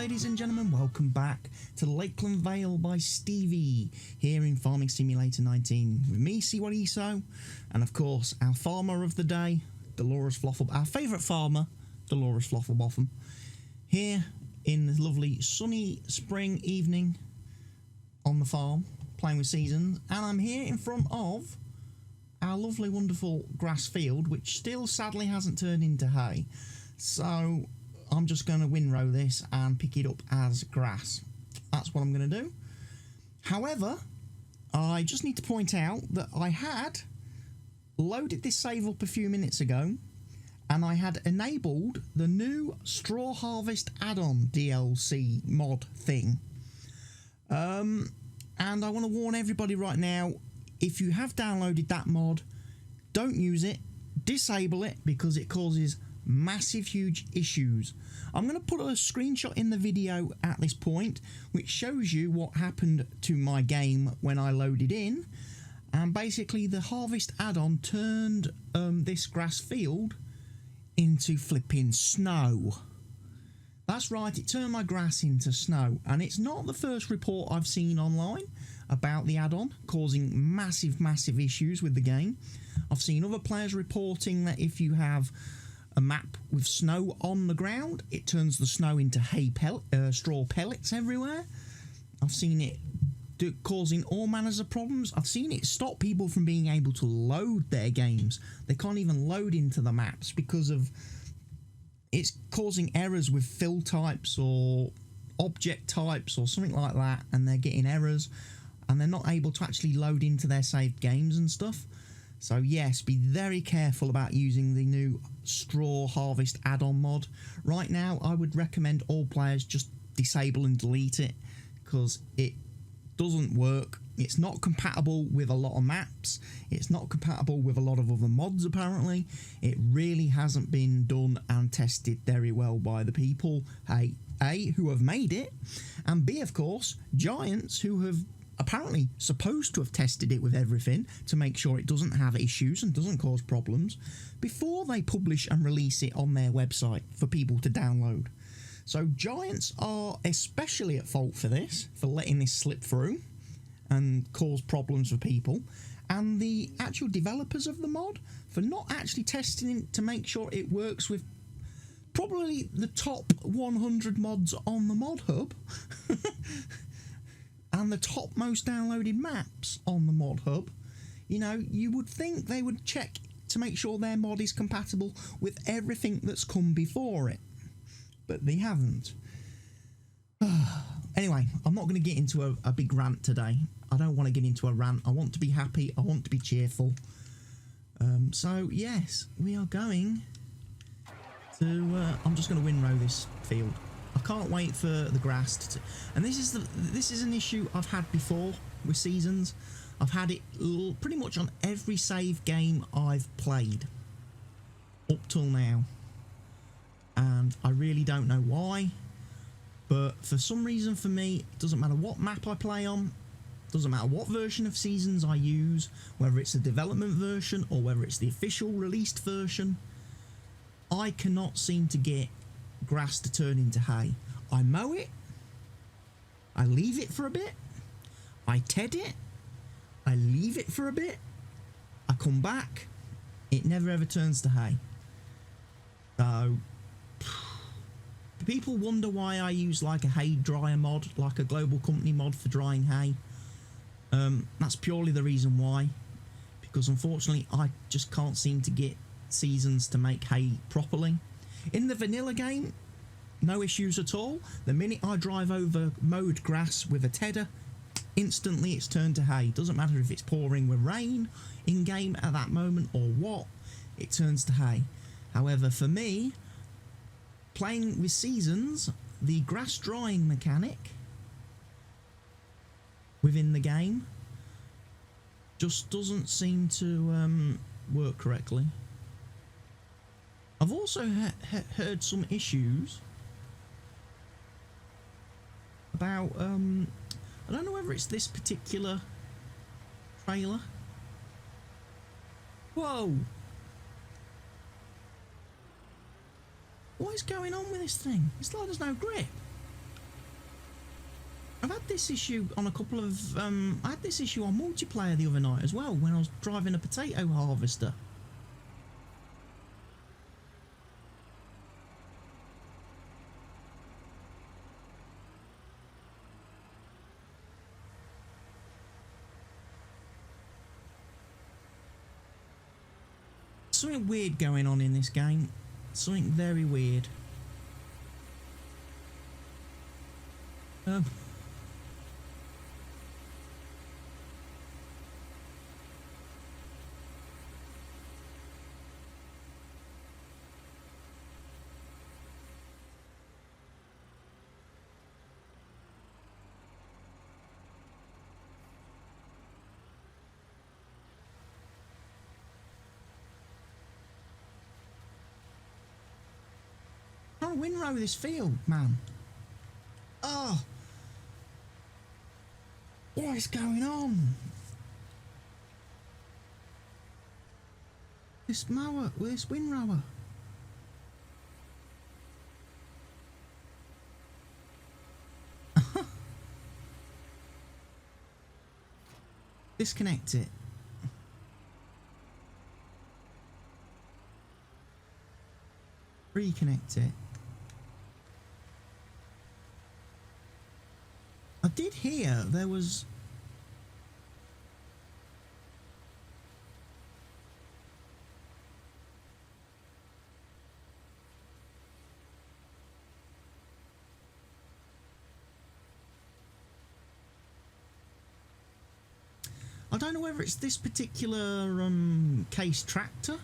ladies and gentlemen, welcome back to Lakeland Vale by Stevie, here in Farming Simulator 19, with me, CWATTYESO, and of course, our farmer of the day, Dolores Floffle, our favourite farmer, Dolores Flofflebotham, here in the lovely sunny spring evening on the farm, playing with seasons, and I'm here in front of our lovely, wonderful grass field, which still sadly hasn't turned into hay, so I'm just going to windrow this and pick it up as grass. That's what I'm going to do. However, I just need to point out that I had loaded this save up a few minutes ago, and I had enabled the new Straw Harvest add-on DLC mod thing. And I want to warn everybody right now, if you have downloaded that mod, don't use it, disable it, because it causes massive huge issues. I'm going to put a screenshot in the video at this point which shows you what happened to my game when I loaded in, and basically the harvest add-on turned this grass field into flipping snow. That's right, it turned my grass into snow, and it's not the first report I've seen online about the add-on causing massive issues with the game. I've seen other players reporting that if you have a map with snow on the ground, it turns the snow into hay straw pellets everywhere. I've seen it causing all manners of problems. I've seen it stop people from being able to load their games. They can't even load into the maps because of it's causing errors with fill types or object types or something like that, and they're getting errors and they're not able to actually load into their saved games and stuff. So yes, be very careful about using the new Straw Harvest add-on mod. Right now, I would recommend all players just disable and delete it, because it doesn't work. It's not compatible with a lot of maps. It's not compatible with a lot of other mods, apparently. It really hasn't been done and tested very well by the people, A, who have made it, and B, of course, Giants, who have apparently supposed to have tested it with everything to make sure it doesn't have issues and doesn't cause problems before they publish and release it on their website for people to download. So Giants are especially at fault for this, for letting this slip through and cause problems for people, and the actual developers of the mod for not actually testing it to make sure it works with probably the top 100 mods on the mod hub and the top most downloaded maps on the mod hub. You know, you would think they would check to make sure their mod is compatible with everything that's come before it, but they haven't. Anyway, I'm not going to get into a big rant today. I don't want to get into a rant. I want to be happy. I want to be cheerful. So yes, we are going to I'm just going to windrow this field. I can't wait for the grass to and this is an issue I've had before with seasons. I've had it pretty much on every save game I've played up till now, and I really don't know why, but for some reason for me, it doesn't matter what map I play on, doesn't matter what version of seasons I use, whether it's the development version or whether it's the official released version, I cannot seem to get grass to turn into hay. I mow it, I leave it for a bit, I ted it, I leave it for a bit, I come back, it never ever turns to hay. So people wonder why I use like a hay dryer mod, like a global company mod for drying hay. That's purely the reason why, because unfortunately I just can't seem to get seasons to make hay properly. In the vanilla game, no issues at all. The minute I drive over mowed grass with a tedder, instantly it's turned to hay. Doesn't matter if it's pouring with rain in game at that moment or what, it turns to hay. However, for me, playing with seasons, the grass drying mechanic within the game just doesn't seem to work correctly. I've also heard some issues about, I don't know whether it's this particular trailer. Whoa! What is going on with this thing? It's like there's no grip. I've had this issue on a couple of, I had this issue on multiplayer the other night as well when I was driving a potato harvester. Something weird going on in this game. Something very weird. Trying to windrow this field, man. Oh, what is going on? This mower with this windrower. Disconnect it. Reconnect it. I did hear there was I don't know whether it's this particular case tractor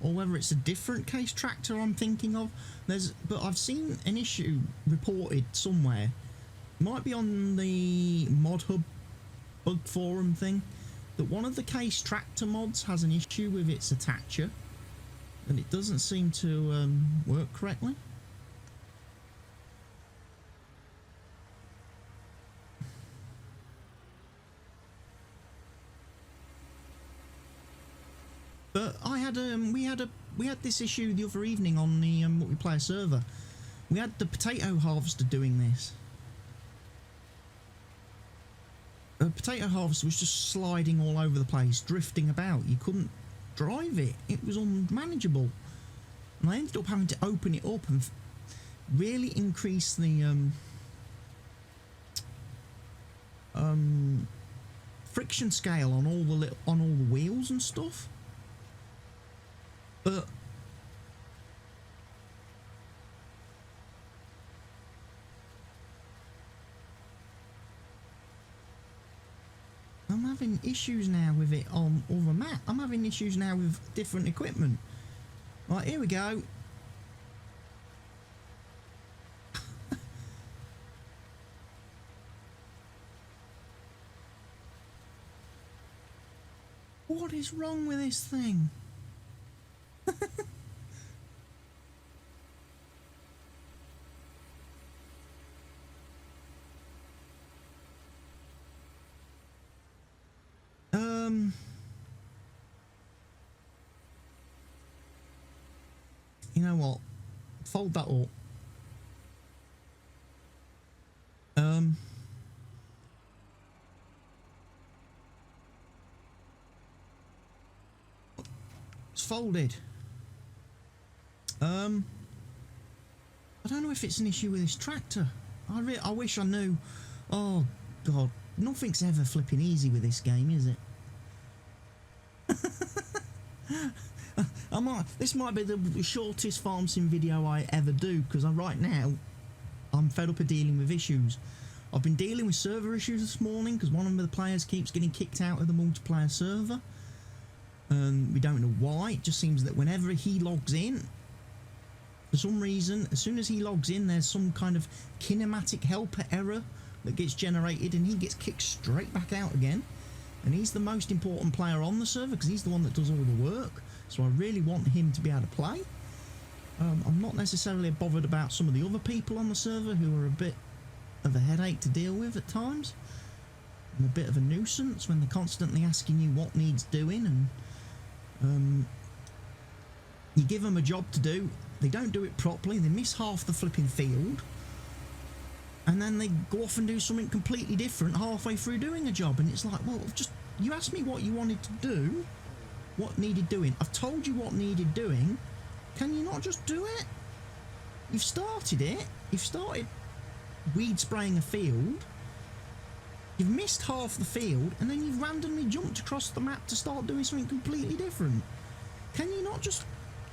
or whether it's a different case tractor I'm thinking of. But I've seen an issue reported somewhere. Might be on the Mod Hub bug forum thing, that one of the case tractor mods has an issue with its attacher and it doesn't seem to work correctly. But I had we had this issue the other evening on the multiplayer server. We had the potato harvester doing this. The potato harvester was just sliding all over the place, drifting about. You couldn't drive it. It was unmanageable. And I ended up having to open it up and really increase the friction scale on all the wheels and stuff. But I'm having issues now with it on other map. I'm having issues now with different equipment. Right, here we go. What is wrong with this thing? You know what? Fold that up. It's folded. I don't know if it's an issue with this tractor. I wish I knew. Oh God, nothing's ever flipping easy with this game, is it? This might be the shortest farm sim video I ever do, because right now I'm fed up of dealing with issues. I've been dealing with server issues this morning because one of the players keeps getting kicked out of the multiplayer server, and we don't know why. It just seems that whenever he logs in, for some reason, as soon as he logs in, there's some kind of kinematic helper error that gets generated and he gets kicked straight back out again. And he's the most important player on the server because he's the one that does all the work. So I really want him to be able to play. I'm not necessarily bothered about some of the other people on the server who are a bit of a headache to deal with at times. And a bit of a nuisance when they're constantly asking you what needs doing, and you give them a job to do, they don't do it properly, they miss half the flipping field, and then they go off and do something completely different halfway through doing a job, and it's like, well, just, you asked me what you wanted to do, what needed doing. I've told you what needed doing. Can you not just do it? You've started it. You've started weed spraying a field. You've missed half the field, and then you've randomly jumped across the map to start doing something completely different. Can you not just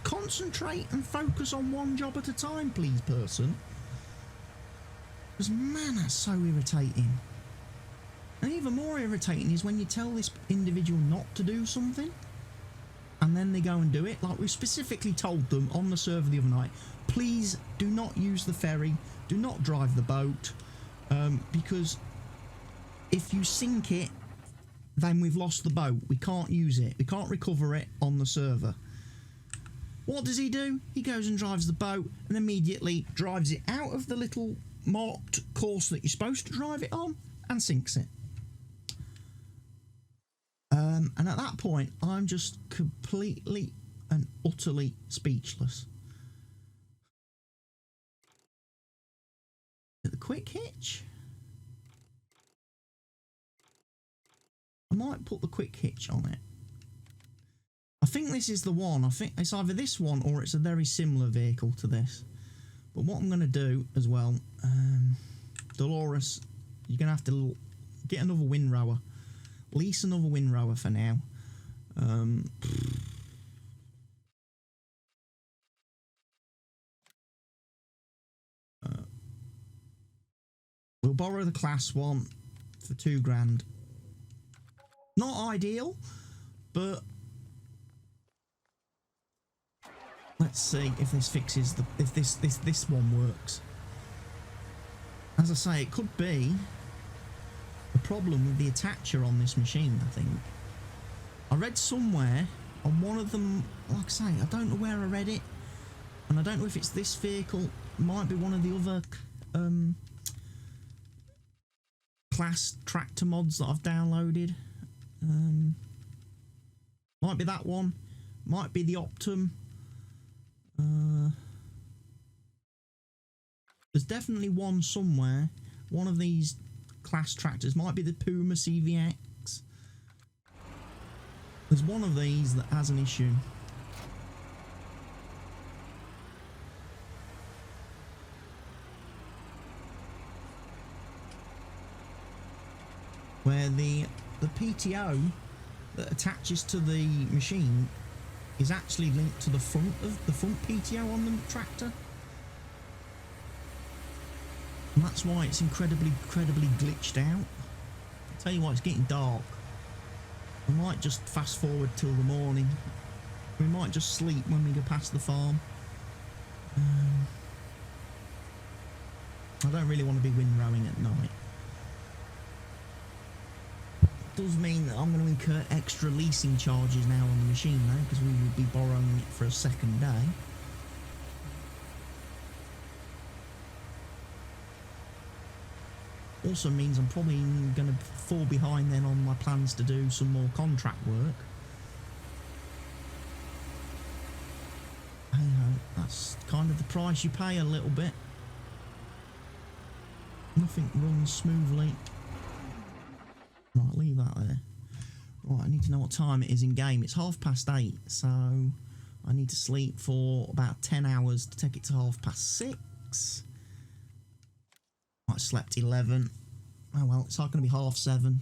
concentrate and focus on one job at a time, please, person? Because, man, that's so irritating. And even more irritating is when you tell this individual not to do something, and then they go and do it. Like, we specifically told them on the server the other night, please do not use the ferry, do not drive the boat, because if you sink it, then we've lost the boat. We can't use it. We can't recover it on the server. What does he do? He goes and drives the boat and immediately drives it out of the little marked course that you're supposed to drive it on and sinks it. And at that point, I'm just completely and utterly speechless. The quick hitch? I might put the quick hitch on it. I think this is the one. I think it's either this one or it's a very similar vehicle to this. But what I'm going to do as well, Dolores, you're going to have to get another windrower. Lease another windrower for now. We'll borrow the class one for £2,000. Not ideal, but let's see if this fixes the if this one works. As I say, it could be a problem with the attacher on this machine. I think I read somewhere on one of them. Like I say, I don't know where I read it, and I don't know if it's this vehicle. It might be one of the other class tractor mods that I've downloaded. Might be that one, might be the Optum. There's definitely one somewhere. One of these class tractors might be the Puma CVX. There's one of these that has an issue. Where the PTO that attaches to the machine is actually linked to the front PTO on the tractor, and that's why it's incredibly glitched out. I'll tell you what, it's getting dark. I might just fast forward till the morning. We might just sleep when we go past the farm. I don't really want to be windrowing at night. Does mean that I'm going to incur extra leasing charges now on the machine though, because we will be borrowing it for a second day. Also means I'm probably going to fall behind then on my plans to do some more contract work. Hey ho, that's kind of the price you pay a little bit. Nothing runs smoothly. Right, leave that there. Right, I need to know what time it is in game. It's 8:30, so I need to sleep for about 10 hours to take it to 6:30. I slept 11. Oh well, it's not going to be 7:30.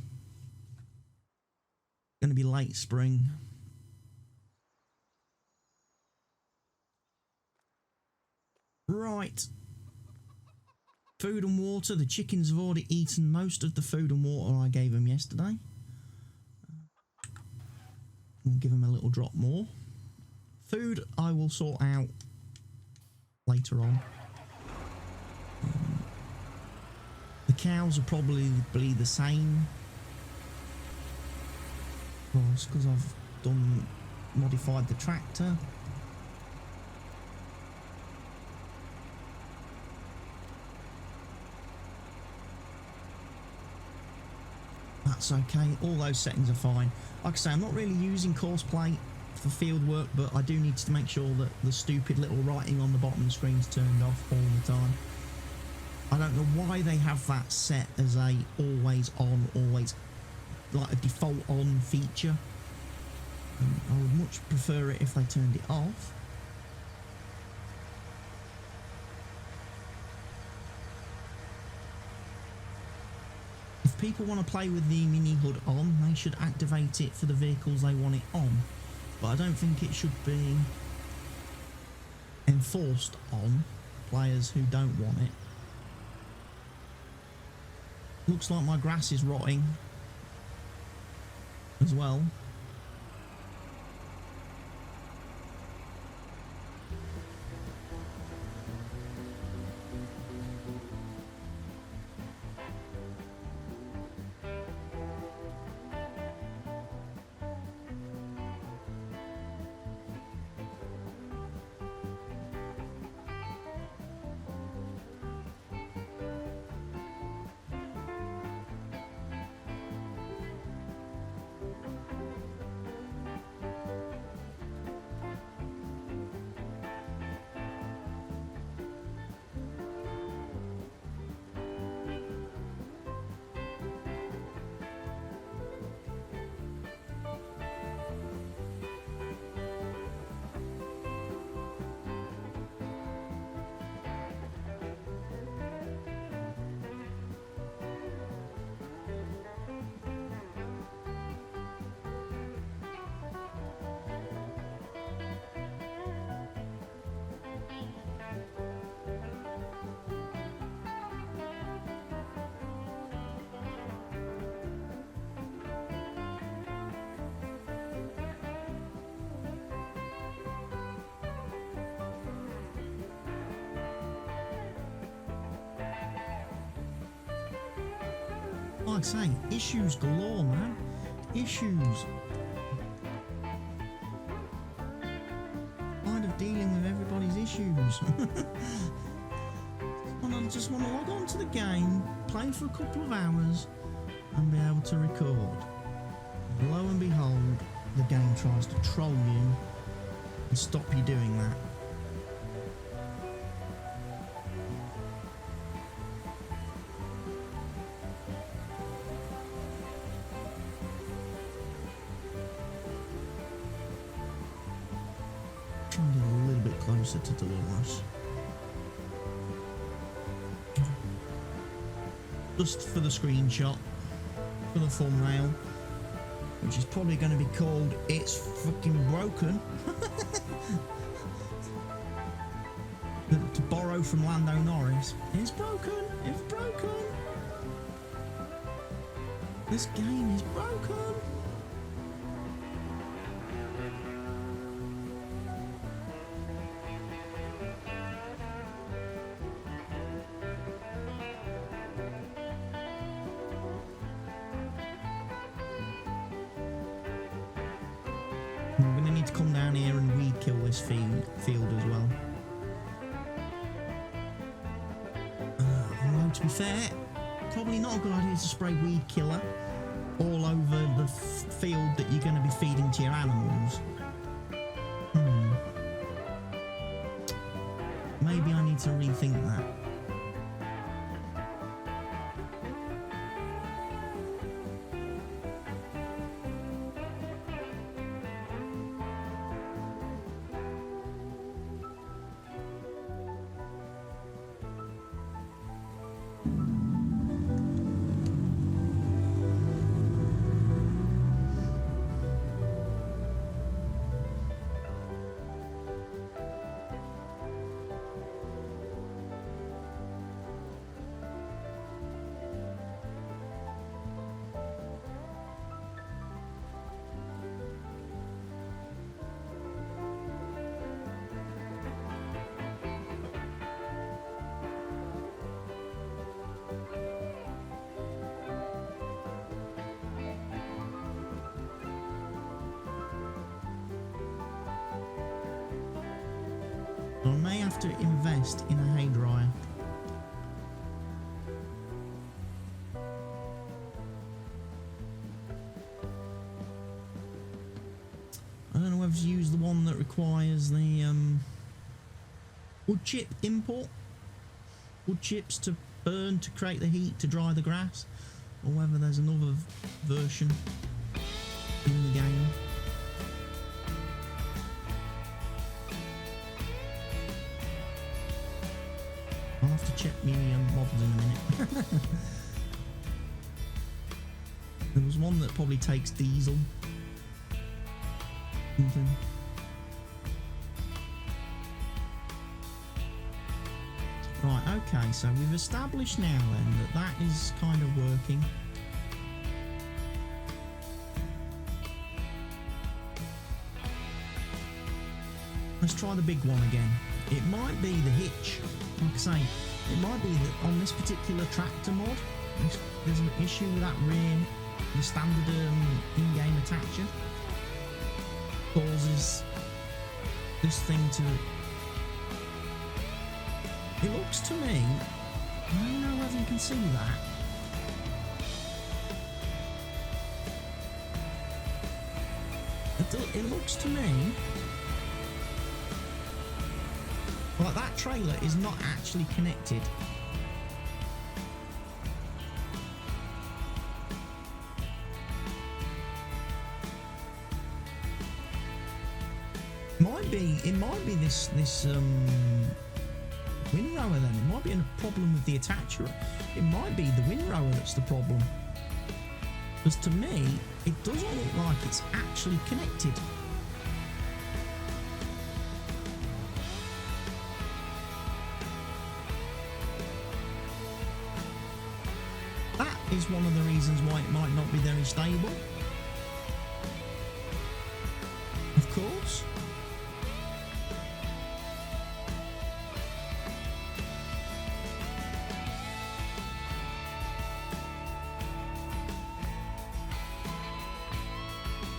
Going to be late spring. Right. Food and water. The chickens have already eaten most of the food and water I gave them yesterday. We'll give them a little drop more. Food I will sort out later on. The cows are probably the same. Of course, because I've modified the tractor. That's okay, all those settings are fine. Like I say, I'm not really using course plate for field work, but I do need to make sure that the stupid little writing on the bottom of the screen is turned off all the time. I don't know why they have that set as a always on, always like a default on feature. I would much prefer it if they turned it off. If people want to play with the mini HUD on, they should activate it for the vehicles they want it on. But I don't think it should be enforced on players who don't want it. Looks like my grass is rotting as well. Like I say, issues galore, man. Issues. Kind of dealing with everybody's issues. I just want to log on to the game, play for a couple of hours, and be able to record. Lo and behold, the game tries to troll you and stop you doing that. Closer to Dolores. Just for the screenshot, for the thumbnail, which is probably going to be called "It's Fucking Broken." To borrow from Lando Norris, it's broken. It's broken. This game is broken. We're going to need to come down here and weed kill this field as well. Although to be fair, probably not a good idea to spray weed killer all over the field that you're going to be feeding to your animals. Maybe I need to rethink that. I may have to invest in a hairdryer. I don't know whether to use the one that requires the wood chip import. Wood chips to burn to create the heat to dry the grass, or whether there's another version in the game. I'll have to check my mobs in a minute. There was one that probably takes diesel. Something. Right, okay, so we've established now then that that is kind of working. Let's try the big one again. It might be the hitch. Like I say, it might be that on this particular tractor mod, there's an issue with that rear, the standard in-game attacher causes this thing to... It looks to me, I don't know whether you can see that. It looks to me like that trailer is not actually connected. It might be this windrower then. It might be a problem with the attacher. It might be the windrower that's the problem. Because to me, it doesn't look like it's actually connected. That is one of the reasons why it might not be very stable. Of course.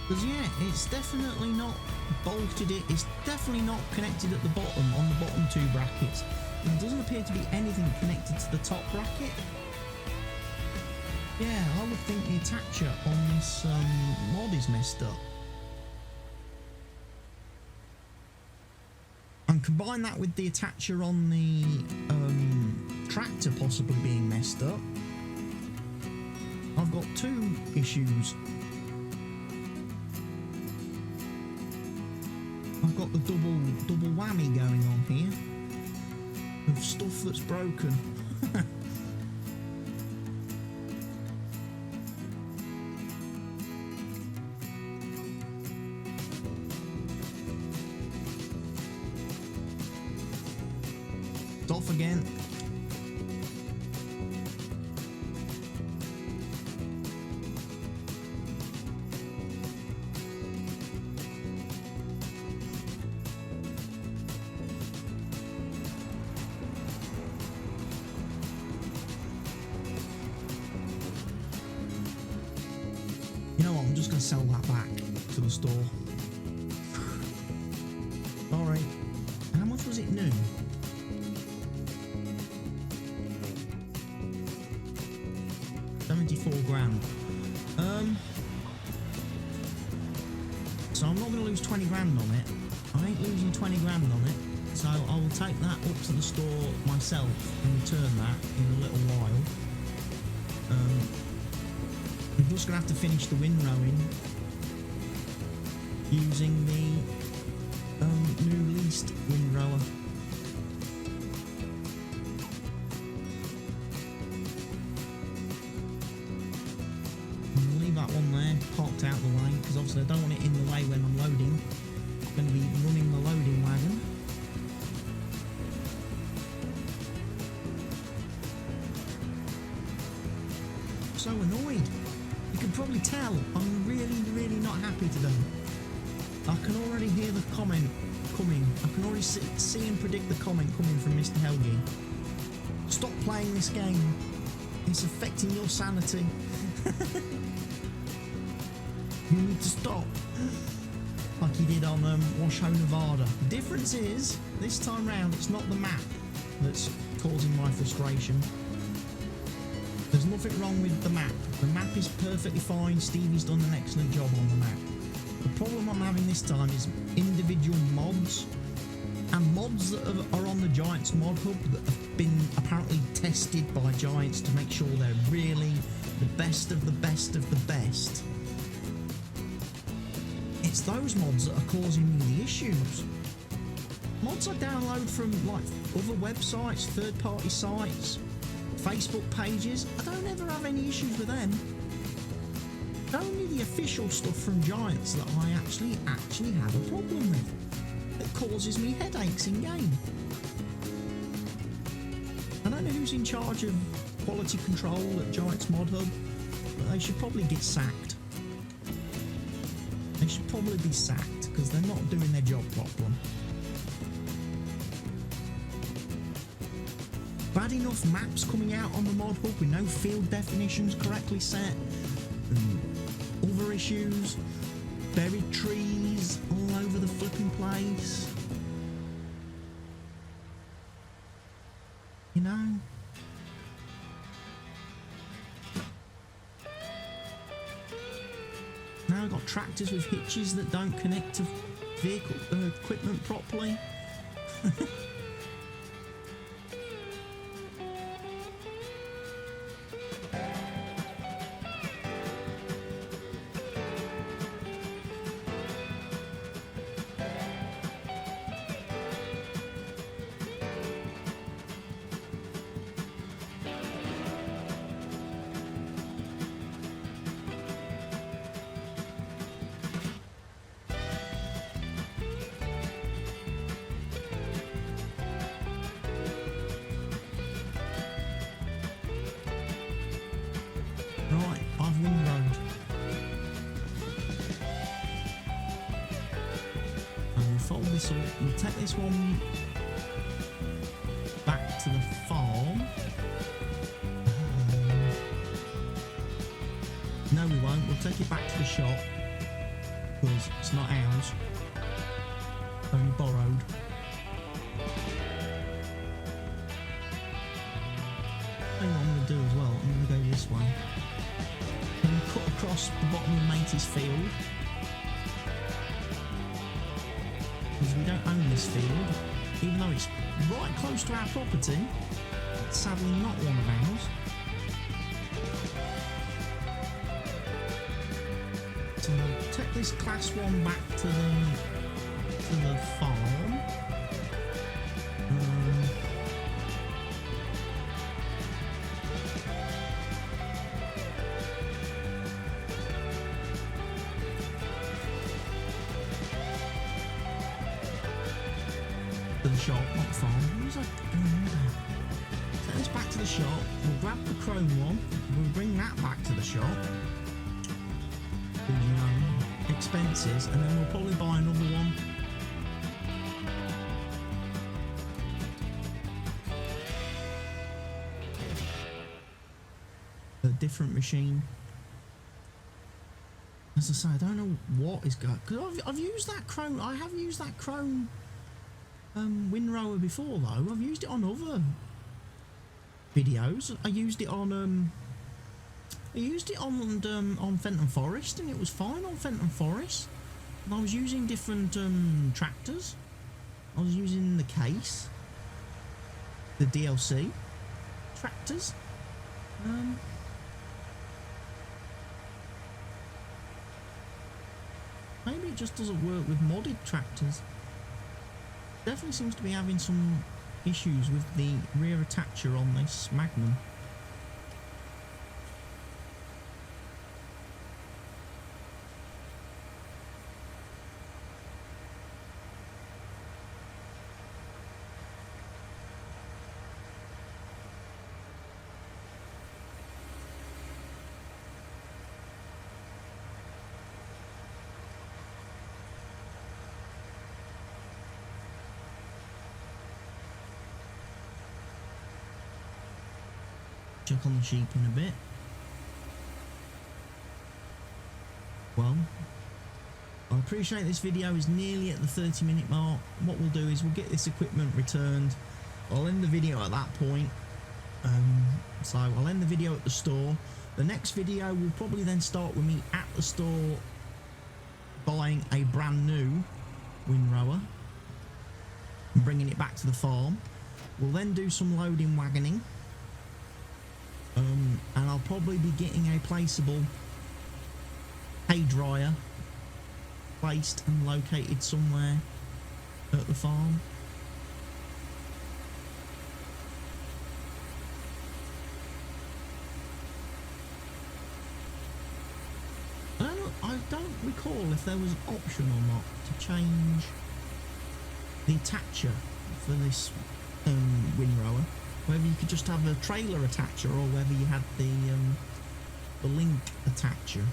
Because yeah, it's definitely not bolted it, it's definitely not connected at the bottom, on the bottom two brackets. There doesn't appear to be anything connected to the top bracket. Yeah, I would think the attacher on this mod is messed up. And combine that with the attacher on the tractor possibly being messed up. I've got two issues. I've got the double whammy going on here of stuff that's broken. It's off again. You know what, I'm just going to sell that back to the store. Alright, how much was it new? £74,000. So I'm not going to lose 20 grand on it. I ain't losing 20 grand on it. So I will take that up to the store myself and return that in a little while. I'm just going to have to finish the windrowing using the new leased windrower. I'll leave that one there, parked out the way, because obviously I don't want it in the way when I'm loading. I'm going to be running the loading wagon. So annoyed. You can probably tell I'm really not happy today. I can already hear the comment coming. I can already see and predict the comment coming from Mr. Helgi. Stop playing this game. It's affecting your sanity. You need to stop. Like he did on Washoe, Nevada. The difference is, this time round, it's not the map that's causing my frustration. There's nothing wrong with the map. The map is perfectly fine. Stevie's done an excellent job on the map. The problem I'm having this time is individual mods and mods that are on the Giants mod hub that have been apparently tested by Giants to make sure they're really the best of the best of the best. It's those mods that are causing me the issues. Mods I download from like other websites, third-party sites, Facebook pages, I don't ever have any issues with them. It's only the official stuff from Giants that I actually have a problem with. That causes me headaches in game. I don't know who's in charge of quality control at Giants Mod Hub, but they should probably get sacked. They should probably be sacked because they're not doing their job properly. Bad enough maps coming out on the mod hub with no field definitions correctly set, and other issues, buried trees all over the flipping place. You know? Now I've got tractors with hitches that don't connect to vehicle equipment properly. Right, I've windrowed. And we'll fold this up. We'll take this one back to the farm. No, we won't. We'll take it back to the shop because it's not ours. Only borrowed. I think what I'm going to do as well, I'm going to go this way. I'm going to cut across the bottom of Matey's field because we don't own this field, even though it's right close to our property. It's sadly not one of ours. So I'll take this class 1 back to the farm. To the shop, not the farm. Who's that going there? Take this back to the shop. We'll grab the chrome one. We'll bring that back to the shop. You know, expenses, and then we'll probably buy another one. A different machine. As I say, I don't know what is going. Because I've used that chrome. I have used that chrome windrower before though. I've used it on other videos. I used it on Fenton Forest, and it was fine on Fenton Forest. And I was using different tractors. I was using the case, the DLC tractors. Maybe it just doesn't work with modded tractors. Definitely seems to be having some issues with the rear attacher on this Magnum. Check on the sheep in a bit. Well, I appreciate this video is nearly at the 30-minute mark. What we'll do is we'll get this equipment returned. I'll end the video at that point. So I'll end the video at the store. The next video will probably then start with me at the store buying a brand new windrower. and bringing it back to the farm. We'll then do some loading wagoning, and I'll probably be getting a placeable hay dryer placed and located somewhere at the farm. I don't recall if there was an option or not to change the attacher for this windrower, whether you could just have a trailer attacher or whether you had the link attacher.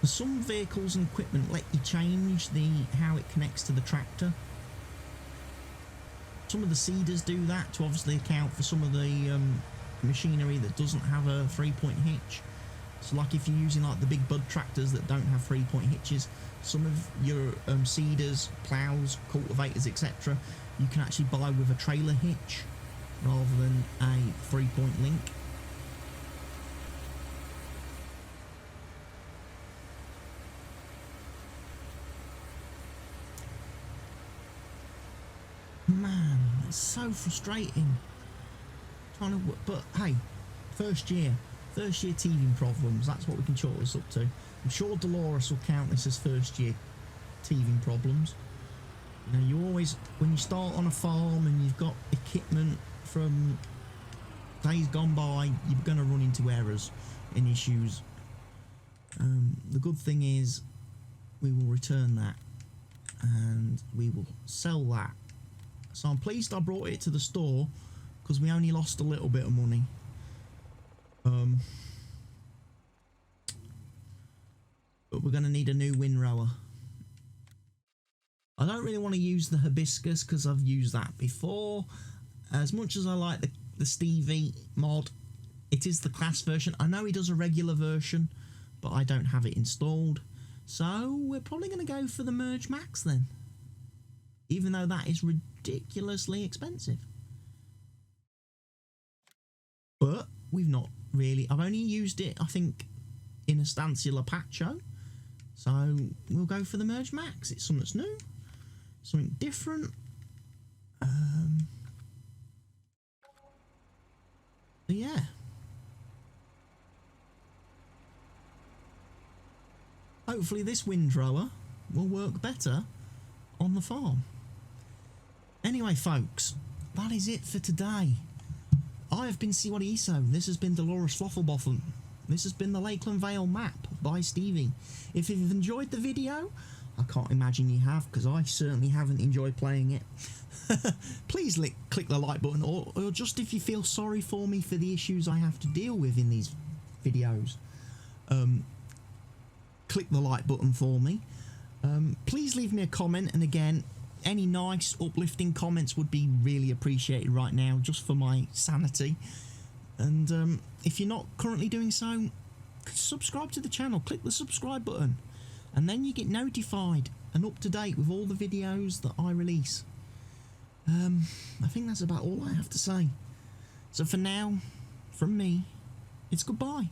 Some vehicles and equipment let you change how it connects to the tractor. Some of the seeders do that to obviously account for some of the machinery that doesn't have a 3-point hitch. So like if you're using like the big bud tractors that don't have 3-point hitches, some of your seeders, plows, cultivators, etc., you can actually buy with a trailer hitch rather than a 3-point link. Man, it's so frustrating. But hey, first year teething problems, that's what we can chalk this up to. I'm sure Dolores will count this as first year teething problems. You know, you always, when you start on a farm and you've got equipment from days gone by, you're going to run into errors and issues. The good thing is we will return that and we will sell that. So I'm pleased I brought it to the store because we only lost a little bit of money. But we're going to need a new windrower. I don't really want to use the hibiscus because I've used that before. As much as I like the Stevie mod, it is the class version. I know he does a regular version, but I don't have it installed. So we're probably going to go for the Merge Max then. Even though that is ridiculously expensive. But we've not really, I've only used it, I think, in a Stancil Apache. So we'll go for the Merge Max. It's something that's new, something different. So yeah. Hopefully this windrower will work better on the farm. Anyway, folks, that is it for today. I have been CWATTYESO. This has been Dolores Floffelbotham. This has been the Lakeland Vale Map by Stevie. If you've enjoyed the video, I can't imagine you have, because I certainly haven't enjoyed playing it. Please click the like button, or just if you feel sorry for me for the issues I have to deal with in these videos, click the like button for me. Please leave me a comment, and again, any nice uplifting comments would be really appreciated right now, just for my sanity. And if you're not currently doing so, subscribe to the channel, click the subscribe button, and then you get notified and up to date with all the videos that I release. I think that's about all I have to say. So for now, from me, it's goodbye.